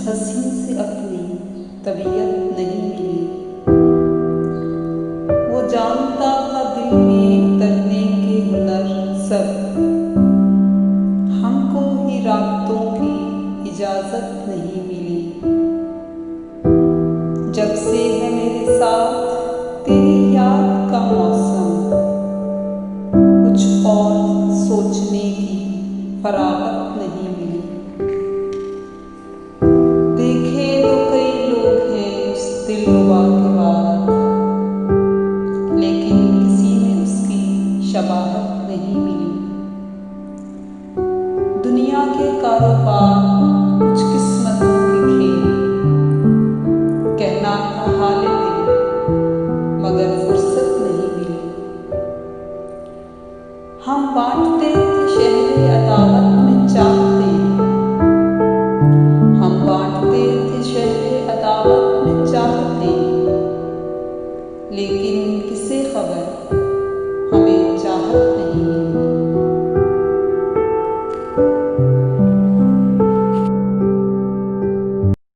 हसीन से अपनी तबीयत नहीं मिली। वो जानता था दिल में उतरने के हुनर सब, हमको ही रातों की इजाजत नहीं मिली। जब से है मेरे साथ तेरी याद का मौसम, कुछ और सोचने की फरागत नहीं मिली। देखे तो कई लोग हैं उस दिलरुबा के बाद, लेकिन किसी में उसकी शबाहत नहीं मिली। दुनिया के कारोबार कुछ किस्मतों के खेल, कहना था हाले दिल मगर फुर्सत नहीं मिली। हम बांटते थे शहरे अदावत